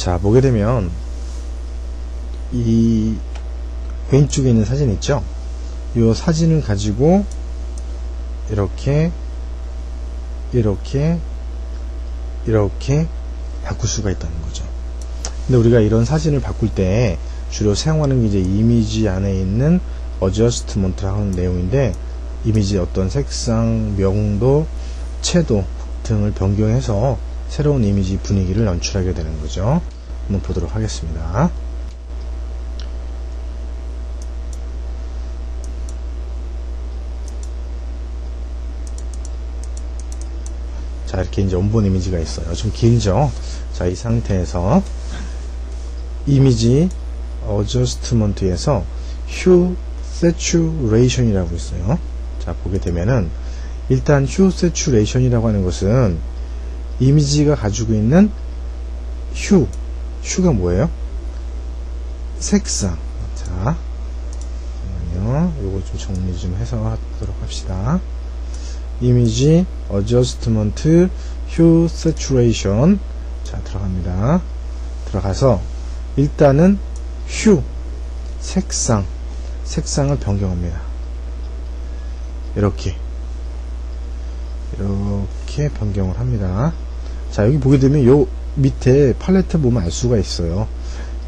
자, 보게 되면 이 왼쪽에 있는 사진 있죠? 이 사진을 가지고 이렇게 바꿀 수가 있다는 거죠. 근데 우리가 이런 사진을 바꿀 때 주로 사용하는 게 이제 이미지 안에 있는 어저스트먼트라고 하는 내용인데, 이미지의 어떤 색상, 명도, 채도 등을 변경해서 새로운 이미지 분위기를 연출하게 되는 거죠. 한번 보도록 하겠습니다. 자, 이렇게 이제 원본 이미지가 있어요. 좀 길죠? 자, 이 상태에서 이미지 어저스트먼트에서 휴 세츄레이션이라고 있어요. 자, 보게 되면은 일단 휴 세츄레이션이라고 하는 것은 이미지가 가지고 있는 휴가 뭐예요? 색상. 자, 잠깐만요. 요거 좀 정리 좀 해서 하도록 합시다. 이미지 어저스트먼트 휴 세츄레이션. 자, 들어갑니다. 들어가서 일단은 색상을 변경합니다. 이렇게 변경을 합니다. 자, 여기 보게 되면 요 밑에 팔레트 보면 알 수가 있어요.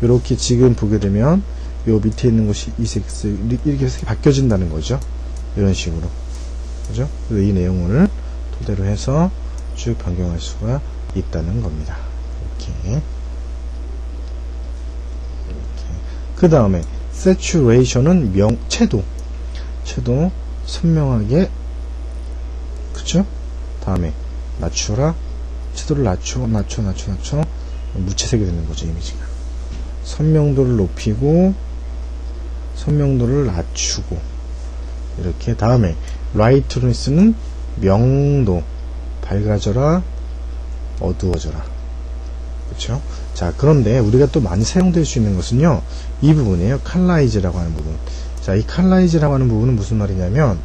이렇게 지금 보게 되면 요 밑에 있는 것이 이 이렇게 색이 바뀌어진다는 거죠. 이런 식으로. 그죠? 그래서 이 내용을 토대로 해서 쭉 변경할 수가 있다는 겁니다. 이렇게. 그 다음에 saturation은 채도 선명하게, 그쵸? 다음에 낮춰라, 채도를 낮춰 무채색이 되는 거죠. 이미지가 선명도를 높이고 선명도를 낮추고, 이렇게. 다음에 라이트니스는 명도, 밝아져라, 어두워져라. 그쵸? 자, 그런데 우리가 또 많이 사용될 수 있는 것은요, 이 부분이에요. 컬라이즈라고 하는 부분. 자, 이 컬라이즈라고 하는 부분은 무슨 말이냐면,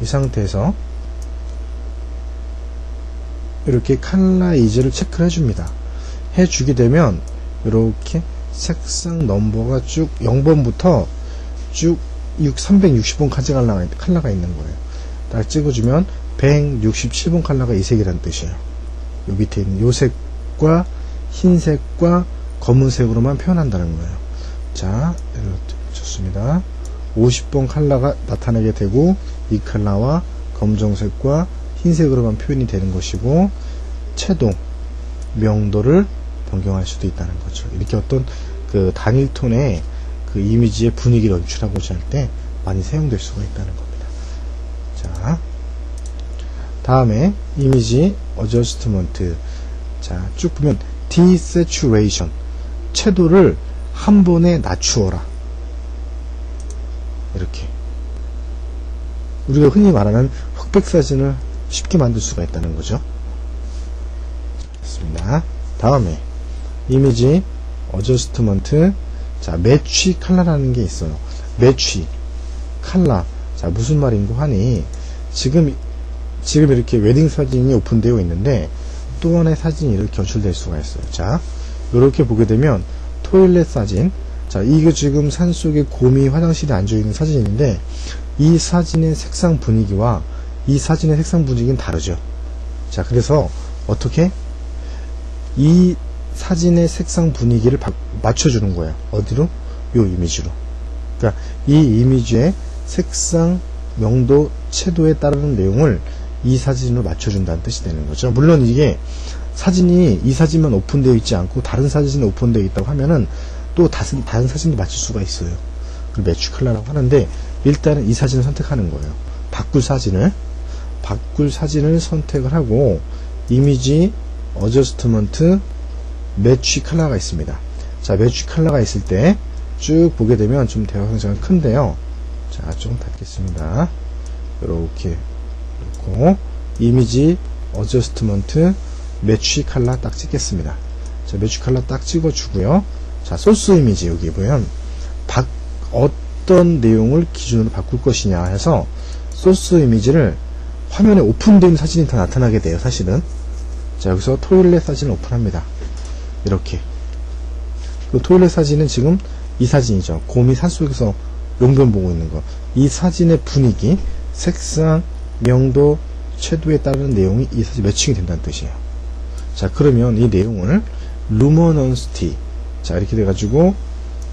이 상태에서 이렇게 컬라이즈를 체크를 해줍니다. 해주게 되면 이렇게 색상 넘버가 쭉 0번부터 쭉 360번 컬러가 있는 거예요. 딱 찍어주면 167번 컬러가 이 색이라는 뜻이에요. 요 밑에 있는 요 색과 흰색과 검은색으로만 표현한다는 거예요. 자, 좋습니다. 50번 컬러가 나타나게 되고, 이 컬러와 검정색과 흰색으로만 표현이 되는 것이고, 채도, 명도를 변경할 수도 있다는 거죠. 이렇게 어떤 그 단일 톤의 그 이미지의 분위기를 연출하고자 할 때 많이 사용될 수가 있다는 겁니다. 자, 다음에 이미지 어저스트먼트. 자, 쭉 보면 desaturation, 채도를 한 번에 낮추어라. 이렇게 우리가 흔히 말하는 흑백 사진을 쉽게 만들 수가 있다는 거죠. 좋습니다. 다음에 이미지 어저스트먼트. 자, 매치 컬러라는 게 있어요. 매치 컬러. 자, 무슨 말인고 하니, 지금 이렇게 웨딩 사진이 오픈되어 있는데 또 하나의 사진이 이렇게 연출될 수가 있어요. 자, 이렇게 보게 되면 토일렛 사진. 자, 이게 지금 산속에 곰이 화장실에 앉아있는 사진인데, 이 사진의 색상 분위기와 이 사진의 색상 분위기는 다르죠. 자, 그래서 어떻게 이 사진의 색상 분위기를 맞춰주는 거예요. 어디로? 요 이미지로. 그러니까 이 이미지의 색상, 명도, 채도에 따르는 내용을 이 사진으로 맞춰준다는 뜻이 되는 거죠. 물론 이게 사진이 이 사진만 오픈되어 있지 않고 다른 사진이 오픈되어 있다고 하면은 또 다른 사진도 맞출 수가 있어요. 그걸 매치 컬러라고 하는데, 일단은 이 사진을 선택하는 거예요. 바꿀 사진을 선택을 하고, 이미지 어저스트먼트 매치 컬러가 있습니다. 자, 매치 컬러가 있을 때 쭉 보게 되면 좀 대화 상자가 큰데요. 자, 조금 닫겠습니다. 이렇게 놓고 이미지 어저스트먼트 매치 컬러 딱 찍겠습니다. 자, 매치 컬러 딱 찍어주고요. 자, 소스 이미지 여기 보면 어떤 내용을 기준으로 바꿀 것이냐 해서 소스 이미지를 화면에 오픈된 사진이 더 나타나게 돼요, 사실은. 자, 여기서 토일렛 사진을 오픈합니다. 이렇게 토일렛 사진은 지금 이 사진이죠. 곰이 산속에서 용변 보고 있는 거. 이 사진의 분위기, 색상, 명도, 채도에 따른 내용이 이 사진 매칭이 된다는 뜻이에요. 자, 그러면 이 내용을 루미너시티, 자, 이렇게 돼가지고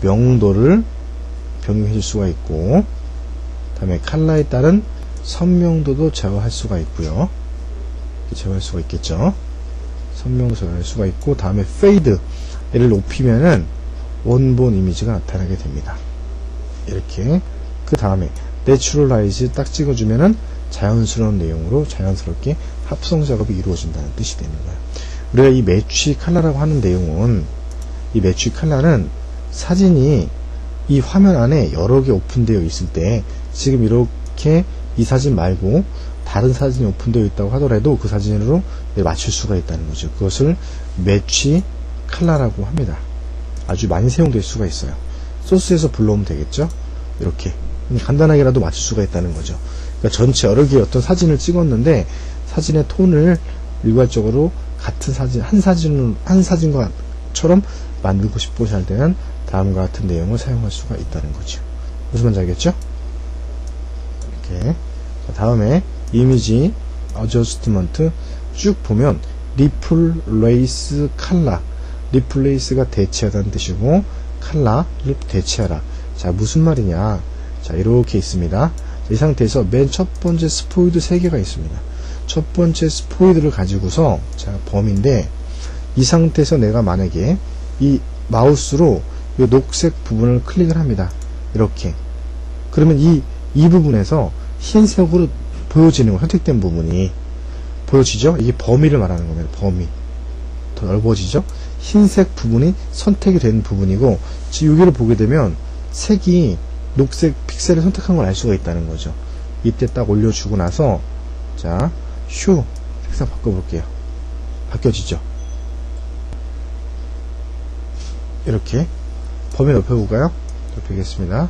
명도를 변경해 줄 수가 있고, 다음에 컬러에 따른 선명도도 제어할 수가 있고요. 제어할 수가 있겠죠. 선명도 제어할 수가 있고, 다음에 페이드, 얘를 높이면은 원본 이미지가 나타나게 됩니다. 이렇게. 그 다음에 내추럴라이즈 딱 찍어주면은 자연스러운 내용으로 자연스럽게 합성 작업이 이루어진다는 뜻이 되는 거예요. 우리가 이 매치 컬러라고 하는 내용은, 이 매치 컬러는 사진이 이 화면 안에 여러 개 오픈되어 있을 때, 지금 이렇게 이 사진 말고 다른 사진이 오픈되어 있다고 하더라도 그 사진으로 맞출 수가 있다는 거죠. 그것을 매치 컬러라고 합니다. 아주 많이 사용될 수가 있어요. 소스에서 불러오면 되겠죠. 이렇게 간단하게라도 맞출 수가 있다는 거죠. 그러니까 전체 여러 개의 어떤 사진을 찍었는데 사진의 톤을 일괄적으로 같은 사진, 한 사진과처럼 만들고 싶고 할 때는 다음과 같은 내용을 사용할 수가 있다는 거죠. 무슨 말인지 알겠죠? 이렇게. 자, 다음에 이미지 어저스트먼트 쭉 보면 리플레이스 컬러, 리플레이스가 대체하다는 뜻이고 컬러를 대체하라. 자, 무슨 말이냐? 자, 이렇게 있습니다. 이 상태에서 맨 첫 번째 스포이드 3개가 있습니다. 첫 번째 스포이드를 가지고서, 자, 범인데, 이 상태에서 내가 만약에 이 마우스로 이 녹색 부분을 클릭을 합니다. 이렇게. 그러면 이 부분에서 흰색으로 보여지는 거, 선택된 부분이 보여지죠? 이게 범위를 말하는 겁니다. 범위. 더 넓어지죠? 흰색 부분이 선택이 된 부분이고, 지금 여기를 보게 되면 색이 녹색 픽셀을 선택한 걸 알 수가 있다는 거죠. 이때 딱 올려주고 나서, 자, 휴, 색상 바꿔볼게요. 바뀌어지죠? 이렇게 범위 넓혀볼까요? 넓히겠습니다.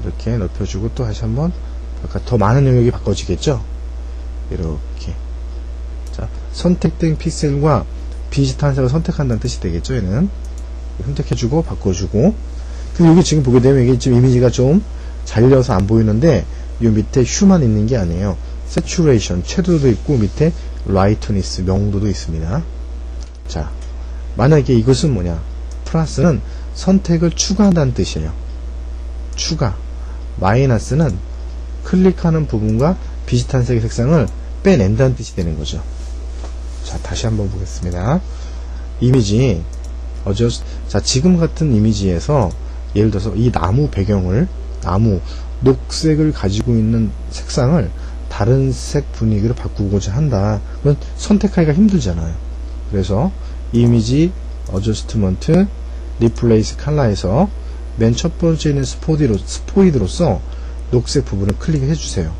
이렇게 넓혀주고 또 다시 한번 더 많은 영역이 바꿔지겠죠? 이렇게. 자, 선택된 픽셀과 비슷한 색을 선택한다는 뜻이 되겠죠? 얘는 선택해주고 바꿔주고. 근데 여기 지금 보게 되면 이게 지금 이미지가 좀 잘려서 안 보이는데 이 밑에 휴만 있는 게 아니에요. 세츄레이션, 채도도 있고 밑에 라이트니스, 명도도 있습니다. 자, 만약에 이것은 뭐냐? 플러스는 선택을 추가한다는 뜻이에요. 추가. 마이너스는 클릭하는 부분과 비슷한 색의 색상을 빼낸다는 뜻이 되는 거죠. 자, 다시 한번 보겠습니다. 이미지 자, 지금 같은 이미지에서 예를 들어서 이 나무 배경을, 나무 녹색을 가지고 있는 색상을 다른 색 분위기로 바꾸고자 한다. 그건 선택하기가 힘들잖아요. 그래서 이미지 어저스트먼트 리플레이스 컬러에서 맨 첫 번째 있는 스포이드로서 녹색 부분을 클릭해 주세요.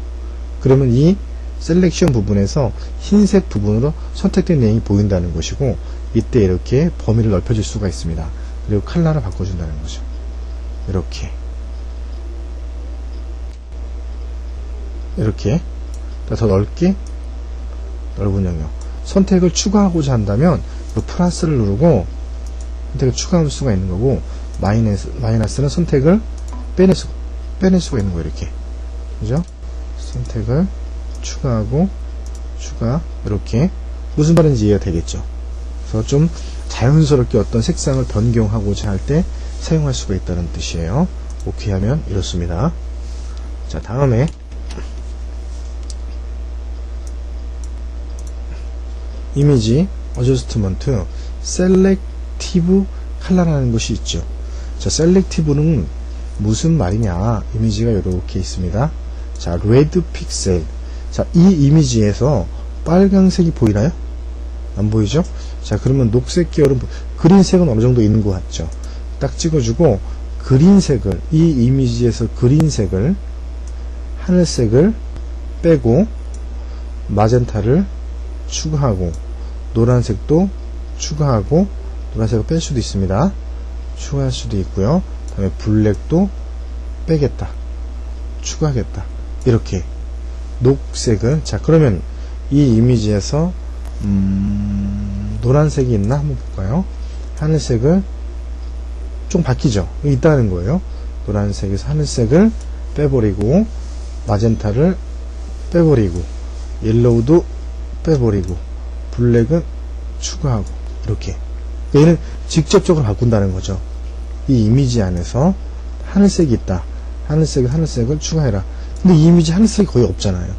그러면 이 셀렉션 부분에서 흰색 부분으로 선택된 내용이 보인다는 것이고, 이때 이렇게 범위를 넓혀줄 수가 있습니다. 그리고 컬러를 바꿔준다는 거죠. 이렇게 더 넓게, 넓은 영역. 선택을 추가하고자 한다면 플러스를 누르고 선택을 추가할 수가 있는 거고, 마이너스는 선택을 빼낼 수가 있는 거예요. 이렇게, 그죠? 선택을 추가하고 추가, 이렇게. 무슨 말인지 이해가 되겠죠? 그래서 좀 자연스럽게 어떤 색상을 변경하고자 할 때 사용할 수가 있다는 뜻이에요. 오케이 하면 이렇습니다. 자, 다음에 이미지 어저스트먼트 셀렉티브 컬러라는 것이 있죠. 자, 셀렉티브는 무슨 말이냐? 이미지가 이렇게 있습니다. 자, 레드 픽셀. 자, 이 이미지에서 빨강색이 보이나요? 안 보이죠? 자, 그러면 녹색 계열은, 그린색은 어느 정도 있는 것 같죠? 딱 찍어주고, 그린색을, 이 이미지에서 그린색을, 하늘색을 빼고, 마젠타를 추가하고, 노란색도 추가하고, 노란색을 뺄 수도 있습니다. 추가할 수도 있고요. 다음에 블랙도 빼겠다. 추가하겠다. 이렇게. 녹색을, 자, 그러면 이 이미지에서 노란색이 있나 한번 볼까요? 하늘색을 좀 바뀌죠. 있다는 거예요. 노란색에서 하늘색을 빼버리고, 마젠타를 빼버리고, 옐로우도 빼버리고, 블랙은 추가하고, 이렇게. 얘는 직접적으로 바꾼다는 거죠. 이 이미지 안에서 하늘색이 있다. 하늘색을 추가해라. 근데 이 이미지 하늘색이 거의 없잖아요.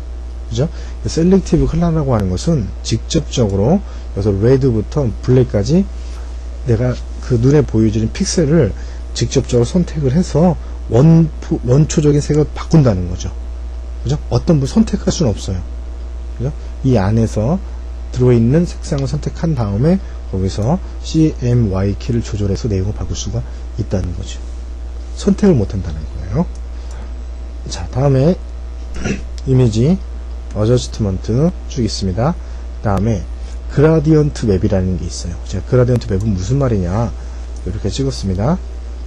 그죠? 셀렉티브 컬러라고 하는 것은 직접적으로 여기서 레드부터 블랙까지 내가 그 눈에 보여지는 픽셀을 직접적으로 선택을 해서 원초적인 색을 바꾼다는 거죠. 그죠? 어떤 분 선택할 수는 없어요. 그죠? 이 안에서 들어있는 색상을 선택한 다음에 거기서 CMY 키를 조절해서 내용을 바꿀 수가 있다는 거죠. 선택을 못 한다는 거예요. 자, 다음에 이미지 어저스트먼트 쭉 있습니다. 다음에 그라디언트 맵이라는 게 있어요. 제가 그라디언트 맵은 무슨 말이냐 이렇게 찍었습니다.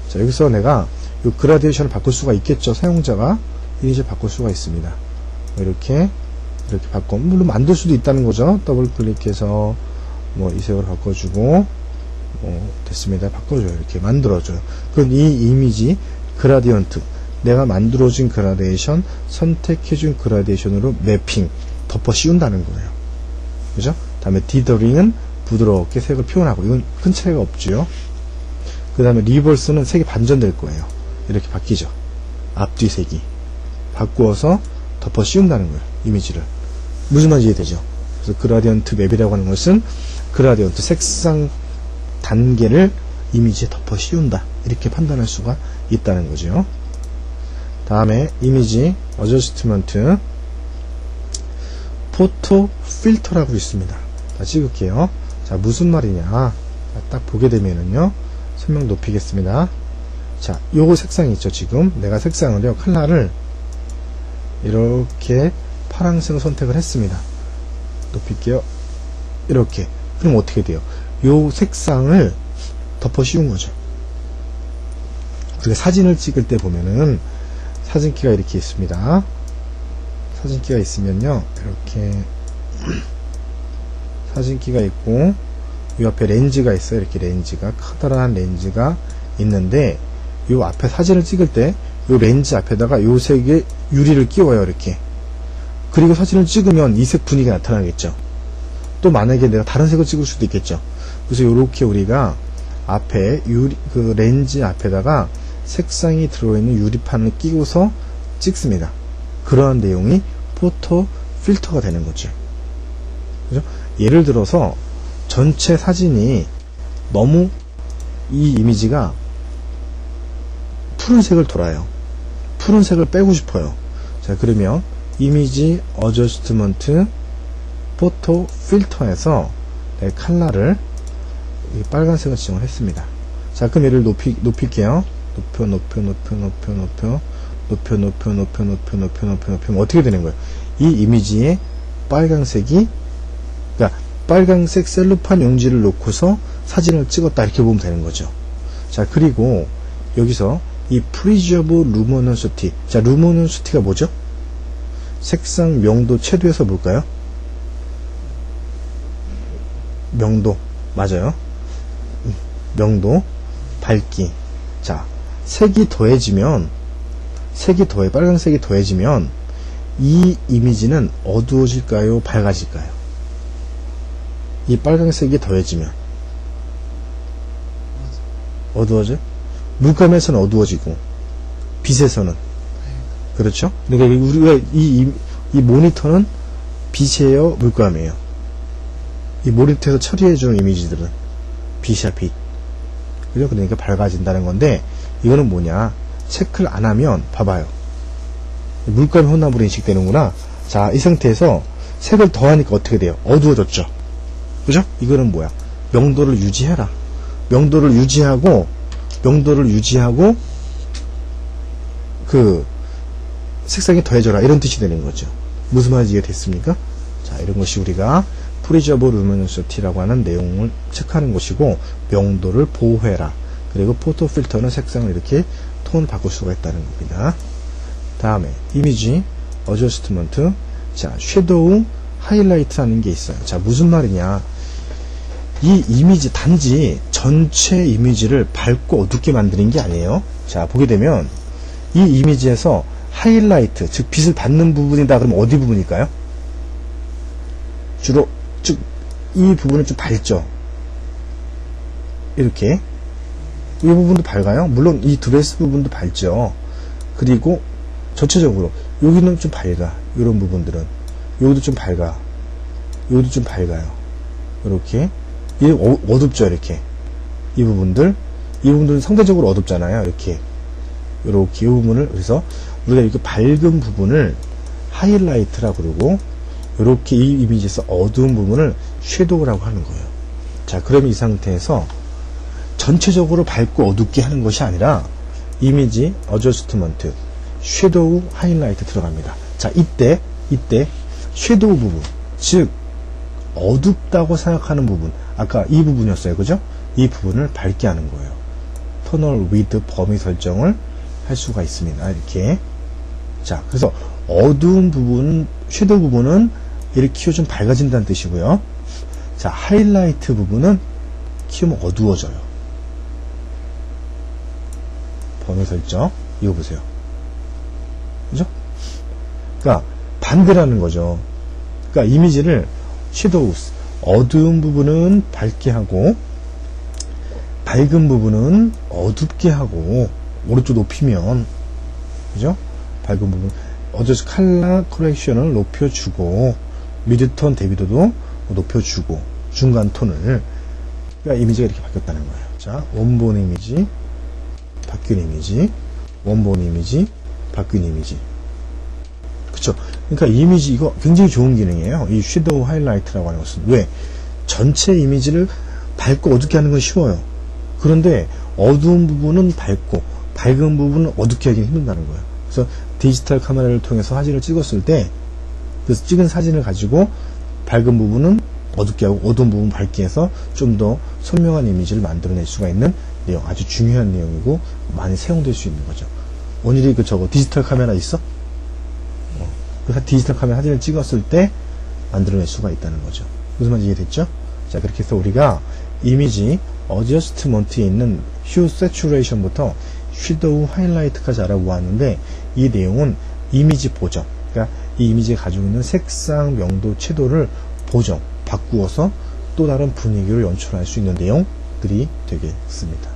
자, 여기서 내가 이 그라디에이션을 바꿀 수가 있겠죠. 사용자가 이미지를 바꿀 수가 있습니다. 이렇게 바꿔, 물론 만들 수도 있다는 거죠. 더블 클릭해서 뭐 이 색으로 바꿔주고, 됐습니다. 바꿔줘요. 이렇게 만들어줘요. 그럼 이 이미지 그라디언트, 내가 만들어진 그라데이션, 선택해준 그라데이션으로 매핑, 덮어 씌운다는 거예요. 그죠? 다음에 디더링은 부드럽게 색을 표현하고, 이건 큰 차이가 없죠. 그 다음에 리버스는 색이 반전될 거예요. 이렇게 바뀌죠. 앞뒤 색이. 바꾸어서 덮어 씌운다는 거예요. 이미지를. 무슨 말인지 이해되죠? 그래서 그라디언트 맵이라고 하는 것은 그라디언트 색상 단계를 이미지에 덮어 씌운다. 이렇게 판단할 수가 있다는 거죠. 다음에 이미지 어저스트먼트 포토 필터라고 있습니다. 자, 찍을게요. 자, 무슨 말이냐. 자, 딱 보게 되면은요. 설명 높이겠습니다. 자, 요거 색상이 있죠. 지금 내가 색상을요. 컬러를 이렇게 파란색을 선택을 했습니다. 높일게요. 이렇게. 그럼 어떻게 돼요? 요 색상을 덮어 씌운 거죠. 우리가 사진을 찍을 때 보면은 사진기가 이렇게 있습니다. 사진기가 있으면요. 이렇게 사진기가 있고 이 앞에 렌즈가 있어요. 이렇게 렌즈가 커다란 렌즈가 있는데 요 앞에 사진을 찍을 때 요 렌즈 앞에다가 요 색의 유리를 끼워요. 이렇게. 그리고 사진을 찍으면 이 색 분위기가 나타나겠죠. 또 만약에 내가 다른 색을 찍을 수도 있겠죠. 그래서 이렇게 우리가 앞에 그 렌즈 앞에다가 색상이 들어있는 유리판을 끼고서 찍습니다. 그러한 내용이 포토 필터가 되는 거죠. 그죠? 예를 들어서 전체 사진이 너무 이 이미지가 푸른색을 돌아요. 푸른색을 빼고 싶어요. 자, 그러면 이미지 어저스트먼트 포토 필터에서 내 컬러를 빨간색을 지정을 했습니다. 자, 그럼 얘를 높일게요. 높여 어떻게 되는 거예요? 이 이미지에 빨간색이, 그러니까 빨간색 셀로판 용지를 놓고서 사진을 찍었다 이렇게 보면 되는 거죠. 자, 그리고 여기서 이 프리저브 루미너시티, 자, 루미너시티가 뭐죠? 색상 명도 최대에서 볼까요? 명도, 맞아요. 명도, 밝기. 자, 빨간색이 더해지면 이 이미지는 어두워질까요? 밝아질까요? 이 빨간색이 더해지면 어두워져? 물감에서는 어두워지고 빛에서는, 그렇죠? 그러니까 우리가 이 모니터는 빛이에요, 물감이에요? 이 모니터에서 처리해주는 이미지들은 빛이야, 빛. 그죠? 그러니까 밝아진다는 건데, 이거는 뭐냐? 체크를 안 하면, 봐봐요. 물감이 혼합으로 인식되는구나. 자, 이 상태에서 색을 더하니까 어떻게 돼요? 어두워졌죠? 그죠? 이거는 뭐야? 명도를 유지해라. 명도를 유지하고, 그, 색상이 더해져라. 이런 뜻이 되는 거죠. 무슨 말인지 이해됐습니까? 자, 이런 것이 우리가 프리저브 루미너시티라고 하는 내용을 체크하는 것이고, 명도를 보호해라. 그리고 포토 필터는 색상을 이렇게 톤을 바꿀 수가 있다는 겁니다. 다음에 이미지 어저스트먼트. 자, 섀도우 하이라이트 하는 게 있어요. 자, 무슨 말이냐? 이 이미지 단지 전체 이미지를 밝고 어둡게 만드는 게 아니에요. 자, 보게 되면 이 이미지에서 하이라이트, 즉 빛을 받는 부분이다 그러면 어디 부분일까요? 주로 즉 이 부분은 좀 밝죠. 이렇게 이 부분도 밝아요. 물론 이 드레스 부분도 밝죠. 그리고 전체적으로 여기는 좀 밝아. 이런 부분들은 여기도 좀 밝아. 여기도 좀 밝아요. 이렇게 어둡죠. 이렇게 이 부분들은 상대적으로 어둡잖아요. 이렇게 이 부분을, 그래서 우리가 이렇게 밝은 부분을 하이라이트라고 그러고, 이렇게 이 이미지에서 어두운 부분을 섀도우라고 하는 거예요. 자, 그러면 이 상태에서 전체적으로 밝고 어둡게 하는 것이 아니라 이미지 어저스트먼트, 섀도우, 하이라이트 들어갑니다. 자, 이때 섀도우 부분, 즉 어둡다고 생각하는 부분, 아까 이 부분이었어요. 그죠? 이 부분을 밝게 하는 거예요. 터널 위드 범위 설정을 할 수가 있습니다. 이렇게. 자, 그래서 어두운 부분, 섀도우 부분은 이렇게 키우면 좀 밝아진다는 뜻이고요. 자, 하이라이트 부분은 키우면 어두워져요. 범위 설정. 이거 보세요. 그죠? 그러니까 반대라는 거죠. 그러니까 이미지를 섀도우, 어두운 부분은 밝게 하고 밝은 부분은 어둡게 하고, 오른쪽 높이면, 그죠? 밝은 부분 어저스 컬러 커렉션을 높여주고, 미드톤 대비도도 높여주고, 중간 톤을. 그러니까 이미지가 이렇게 바뀌었다는 거예요. 자, 원본 이미지, 바뀐 이미지, 원본 이미지, 바뀐 이미지. 그쵸? 그러니까 이미지, 이거 굉장히 좋은 기능이에요. 이 섀도우 하이라이트라고 하는 것은. 왜? 전체 이미지를 밝고 어둡게 하는 건 쉬워요. 그런데 어두운 부분은 밝고 밝은 부분은 어둡게 하기 힘든다는 거예요. 그래서 디지털 카메라를 통해서 사진을 찍었을 때, 그래서 찍은 사진을 가지고 밝은 부분은 어둡게 하고 어두운 부분 밝게 해서 좀 더 선명한 이미지를 만들어낼 수가 있는 내용, 아주 중요한 내용이고 많이 사용될 수 있는 거죠. 오늘이 디지털 카메라 있어? 그 디지털 카메라 사진을 찍었을 때 만들어낼 수가 있다는 거죠. 무슨 말인지 이해됐죠? 자, 그렇게 해서 우리가 이미지 어저스트먼트에 있는 휴 세츄레이션부터 섀도우 하이라이트까지 알아보았는데, 이 내용은 이미지 보정, 그러니까 이 이미지가 가지고 있는 색상, 명도, 채도를 바꾸어서 또 다른 분위기로 연출할 수 있는 내용들이 되겠습니다.